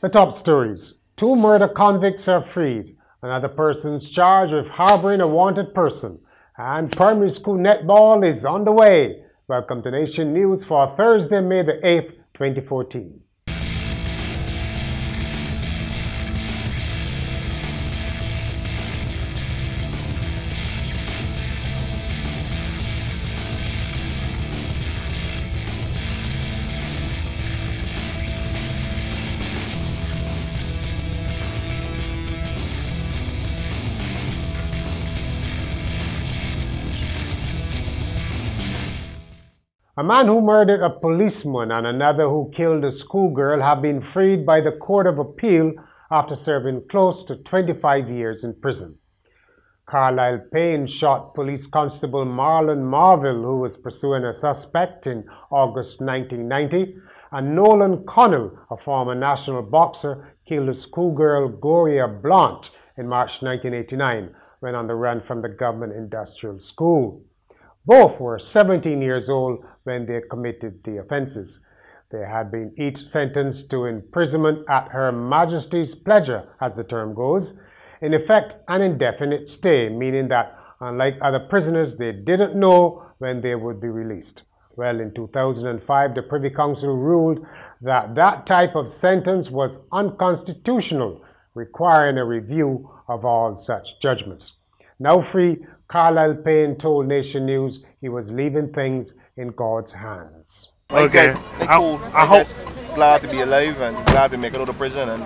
The top stories. 2 murder convicts are freed. Another person's charged with harboring a wanted person. And primary school netball is on the way. Welcome to Nation News for Thursday, May the 8th, 2014. A man who murdered a policeman and another who killed a schoolgirl have been freed by the Court of Appeal after serving close to 25 years in prison. Carlisle Payne shot Police Constable Marlon Marville, who was pursuing a suspect, in August 1990, and Nolan Connell, a former national boxer, killed a schoolgirl Gloria Blount in March 1989 when on the run from the government industrial school. Both were 17 years old when they committed the offenses. They had been each sentenced to imprisonment at Her Majesty's pleasure, as the term goes. In effect, an indefinite stay, meaning that, unlike other prisoners, they didn't know when they would be released. Well, in 2005, the Privy Council ruled that that type of sentence was unconstitutional, requiring a review of all such judgments. Now free, Carlisle Payne told Nation News he was leaving things in God's hands. Okay. I hope. Glad to be alive and glad to make it out of prison. And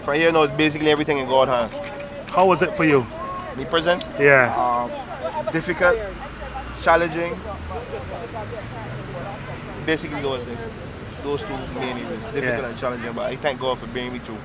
from here now, it's basically everything in God's hands. How was it for you? Me prison? Yeah. Difficult, challenging. Basically those two main areas. Difficult and challenging, but I thank God for bringing me through.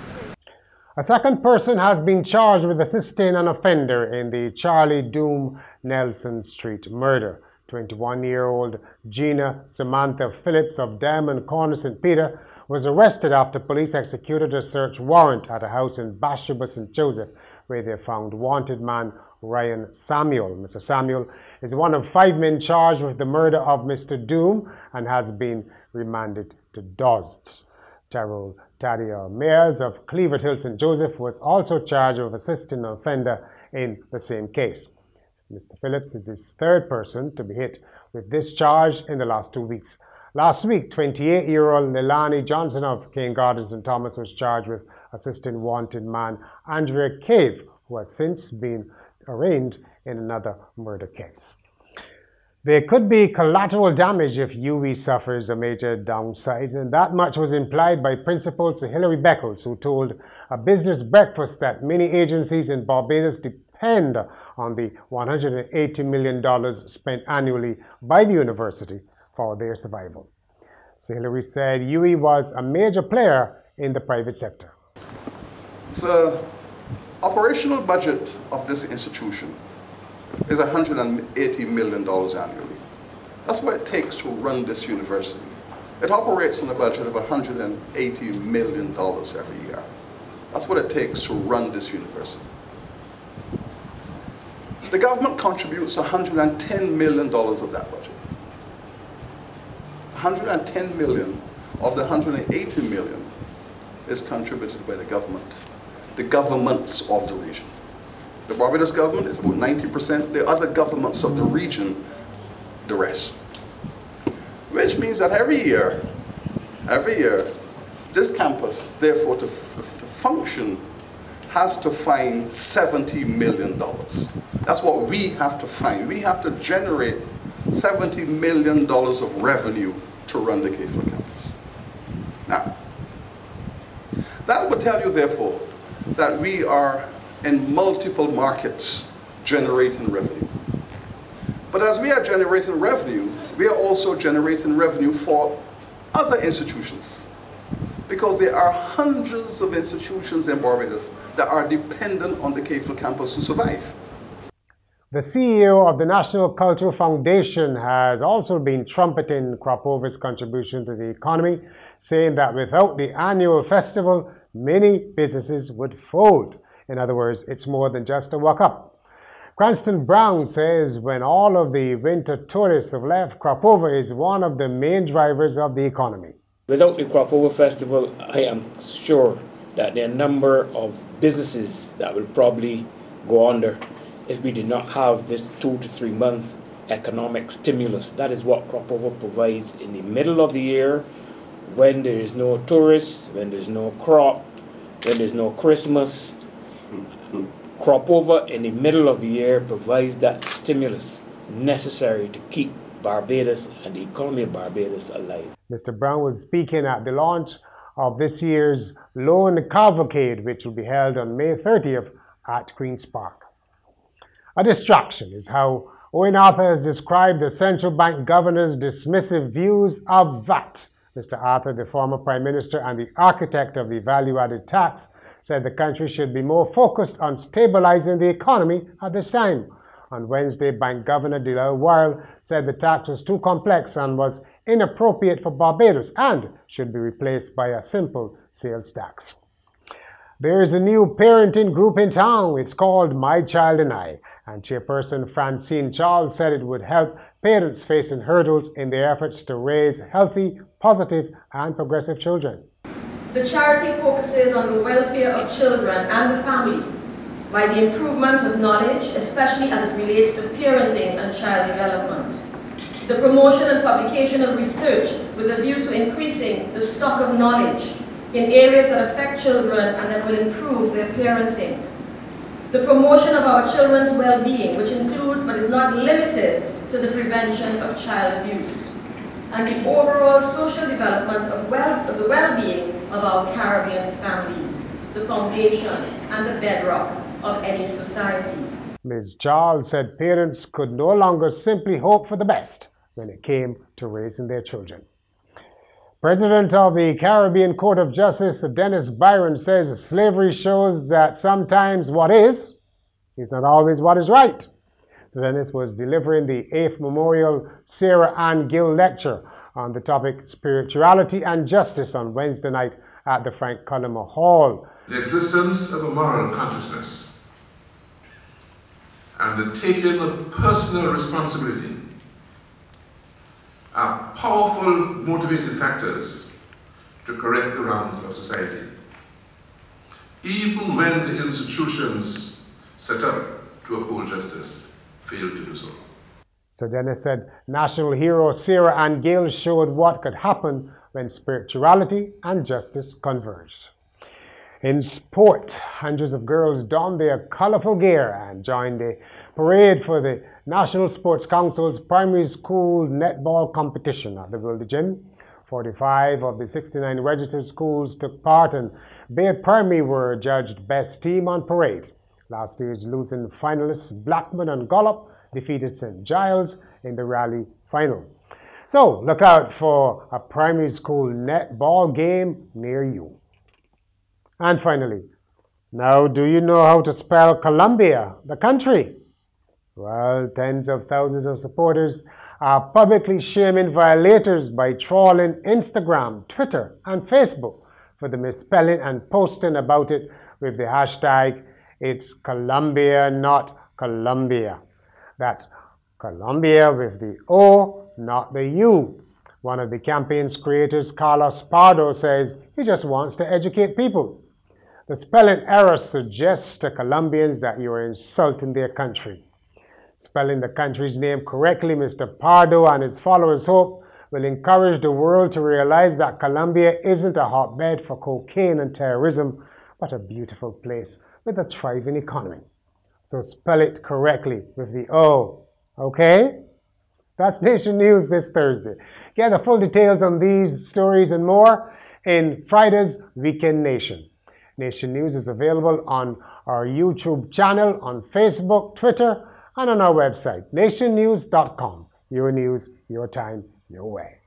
A second person has been charged with assisting an offender in the Charlie Doom Nelson Street murder. 21-year-old Gina Samantha Phillips of Diamond Corner, St. Peter, was arrested after police executed a search warrant at a house in Bathsheba, St. Joseph, where they found wanted man Ryan Samuel. Mr. Samuel is one of 5 men charged with the murder of Mr. Doom and has been remanded to Dawes. Terrell Tadia Mayers of Cleveland Hill, St. Joseph, was also charged with assisting an offender in the same case. Mr. Phillips is the 3rd person to be hit with this charge in the last 2 weeks. Last week, 28-year-old Leilani Johnson of Cane Gardens, St. Thomas, was charged with assisting wanted man Andrea Cave, who has since been arraigned in another murder case. There could be collateral damage if UWI suffers a major downside, and that much was implied by Principal Sir Hilary Beckles, who told a business breakfast that many agencies in Barbados depend on the $180 million spent annually by the university for their survival. Sir Hilary said UWI was a major player in the private sector. The operational budget of this institution is $180 million annually. That's what it takes to run this university. It operates on a budget of $180 million every year. That's what it takes to run this university. The government contributes $110 million of that budget. 110 million of the 180 million is contributed by the government, the governments of the region. The Barbados government is about 90%, the other governments of the region, the rest. Which means that every year, this campus, therefore, to function, has to find $70 million. That's what we have to find. We have to generate $70 million of revenue to run the K4 campus. Now, that would tell you, therefore, that we are in multiple markets generating revenue. But as we are generating revenue, we are also generating revenue for other institutions, because there are hundreds of institutions in Barbados that are dependent on the K4 campus to survive. The CEO of the National Cultural Foundation has also been trumpeting Cropover's contribution to the economy, saying that without the annual festival, many businesses would fold. In other words, it's more than just a walk-up. Cranston Brown says when all of the winter tourists have left, Cropover is one of the main drivers of the economy. Without the Crop Over Festival, I am sure that there are a number of businesses that will probably go under if we did not have this 2 to 3 month economic stimulus. That is what Crop Over provides in the middle of the year, when there is no tourists, when there's no crop, when there's no Christmas. Crop Over in the middle of the year provides that stimulus necessary to keep Barbados and the economy of Barbados alive. Mr. Brown was speaking at the launch of this year's Loan Cavalcade, which will be held on May 30th at Queen's Park. A distraction is how Owen Arthur has described the central bank governor's dismissive views of VAT. Mr. Arthur, the former Prime Minister and the architect of the value-added tax, said the country should be more focused on stabilizing the economy at this time. On Wednesday, Bank Governor Delal Weil said the tax was too complex and was inappropriate for Barbados and should be replaced by a simple sales tax. There is a new parenting group in town. It's called My Child and I, and chairperson Francine Charles said it would help parents facing hurdles in their efforts to raise healthy, positive, and progressive children. The charity focuses on the welfare of children and the family by the improvement of knowledge, especially as it relates to parenting and child development. The promotion and publication of research with a view to increasing the stock of knowledge in areas that affect children and that will improve their parenting. The promotion of our children's well-being, which includes but is not limited to the prevention of child abuse, and the overall social development of the well-being of our Caribbean families, the foundation and the bedrock of any society. Ms. Charles said parents could no longer simply hope for the best when it came to raising their children. President of the Caribbean Court of Justice, Dennis Byron, says slavery shows that sometimes what is not always what is right. Dennis was delivering the 8th Memorial Sarah Ann Gill Lecture on the topic Spirituality and Justice on Wednesday night at the Frank Cullimer Hall. The existence of a moral consciousness and the taking of personal responsibility are powerful motivating factors to correct the wrongs of society, even when the institutions set up to uphold justice fail to do so. So Dennis said national hero Sarah Ann Gill showed what could happen when spirituality and justice converged. In sport, hundreds of girls donned their colorful gear and joined the parade for the National Sports Council's primary school netball competition at the Wilde Gym. 45 of the 69 registered schools took part, and Bay Primary were judged best team on parade. Last year's losing finalists Blackman and Gollop defeated St. Giles in the rally final. So look out for a primary school netball game near you. And finally, now do you know how to spell Colombia, the country? Well, tens of thousands of supporters are publicly shaming violators by trolling Instagram, Twitter, and Facebook for the misspelling and posting about it with the hashtag It's Colombia, not Colombia. That's Colombia with the O, not the U. One of the campaign's creators, Carlos Pardo, says he just wants to educate people. The spelling error suggests to Colombians that you are insulting their country. Spelling the country's name correctly, Mr. Pardo and his followers hope will encourage the world to realize that Colombia isn't a hotbed for cocaine and terrorism, but a beautiful place with a thriving economy. So spell it correctly with the O, okay? That's Nation News this Thursday. Get the full details on these stories and more in Friday's Weekend Nation. Nation News is available on our YouTube channel, on Facebook, Twitter, and on our website, nationnews.com. Your news, your time, your way.